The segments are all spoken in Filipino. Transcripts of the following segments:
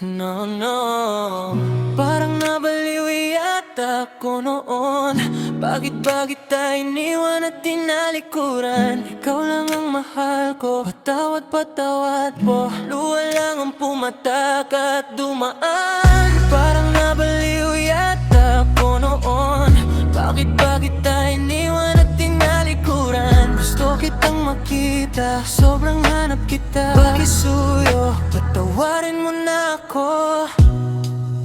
No, no. Parang nabaliw yata ako noon. Bakit kita iniwan at tinalikuran? Ikaw lang ang mahal ko, patawad po. Luha lang ang pumatak at dumaan. Parang nabaliw yata ako noon. Bakit kita iniwan at tinalikuran? Gusto kitang makita, sobrang hanap kita. Pakisuyo, patawarin mo na ako.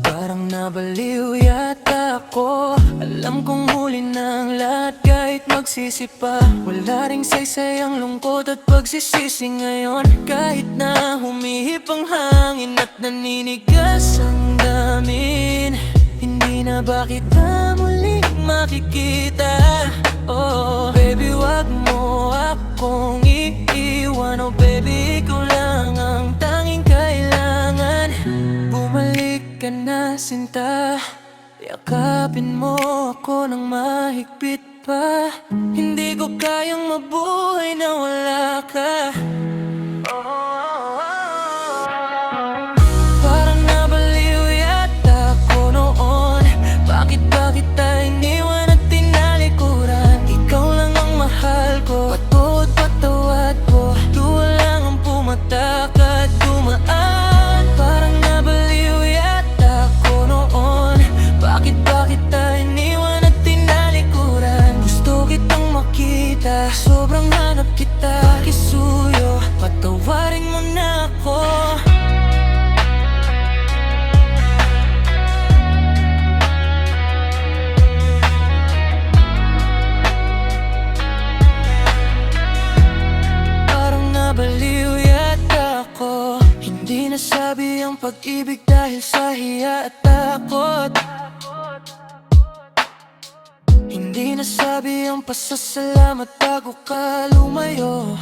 Parang nabaliw yata ako. Alam kong huli ng lahat kahit magsisi pa. Wala ring saysay ang lungkot at pagsisisi ngayon. Kahit na humihip ang hangin at naninigas ang damin, hindi na ba kita muling makikita? Oh baby, wag mo akong iiwan. Oh baby, ikaw lang ang tanging kailangan. Bumalik ka na sinta, yakapin mo ako ng mahigpit pa. Hindi ko kayang mabuhay na wala ka. Parang nabaliw yata ako noon. Bakit kita iniwan at tinalikuran? Ikaw lang ang mahal ko, patawad po. Luha lang ang pumatak at dumaan. Parang nabaliw yata ako noon. Bakit kita iniwan at tinalikuran? Gusto kitang makita, sobrang hanap kita. Pakisuyo, patawarin mo na ako. Nabaliw yata ako. Hindi nasabi ang pag-ibig dahil sa hiya at takot. Hindi nasabi ang pasasalamat bago ka lumayo.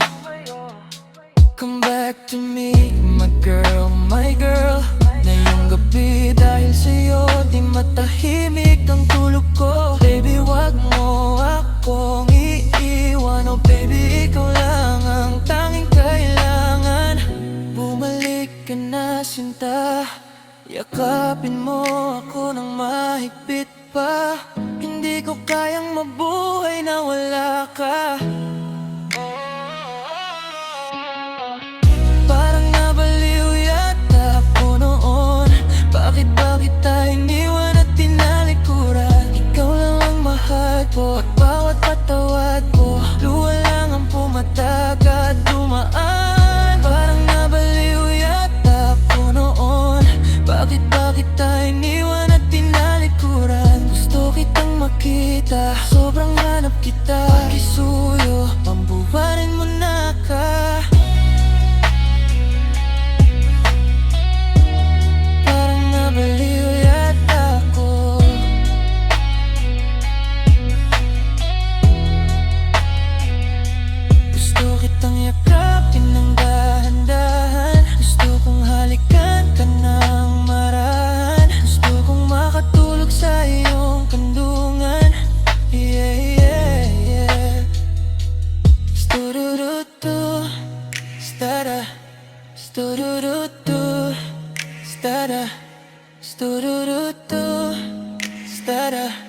Come back to me, my girl, my girl. Ngayong gabi dahil sa'yo di matahimik ang tulog ko. Baby, wag mo akong iiwan. Oh baby, ikaw lang ang tanging kailangan. Bumalik ka na sinta, yakapin mo ako ng mahigpit pa. Hindi ko kayang mabuhay na wala ka. Parang nabaliw yata ako noon. Bakit kita iniwan at tinalikuran? Ikaw lang ang mahal ko at bawat patawad mo. Luha lang ang pumatak at dumaan. Parang nabaliw yata ako noon. Bakit kita iniwan at tinalikuran? Gusto kitang makita, sobrang hanap kita. Pakisuyo, pambuwarin mo na ka. Parang nabaliw yata ako. Gusto kitang yakapin ng dahan-dahan. Gusto kong halikan ka ng marahan. Gusto kong makatulog sa iyong kandungan. Yeah, yeah, yeah. Stururutu, stada. Stururutu, stada. Stururutu, stada.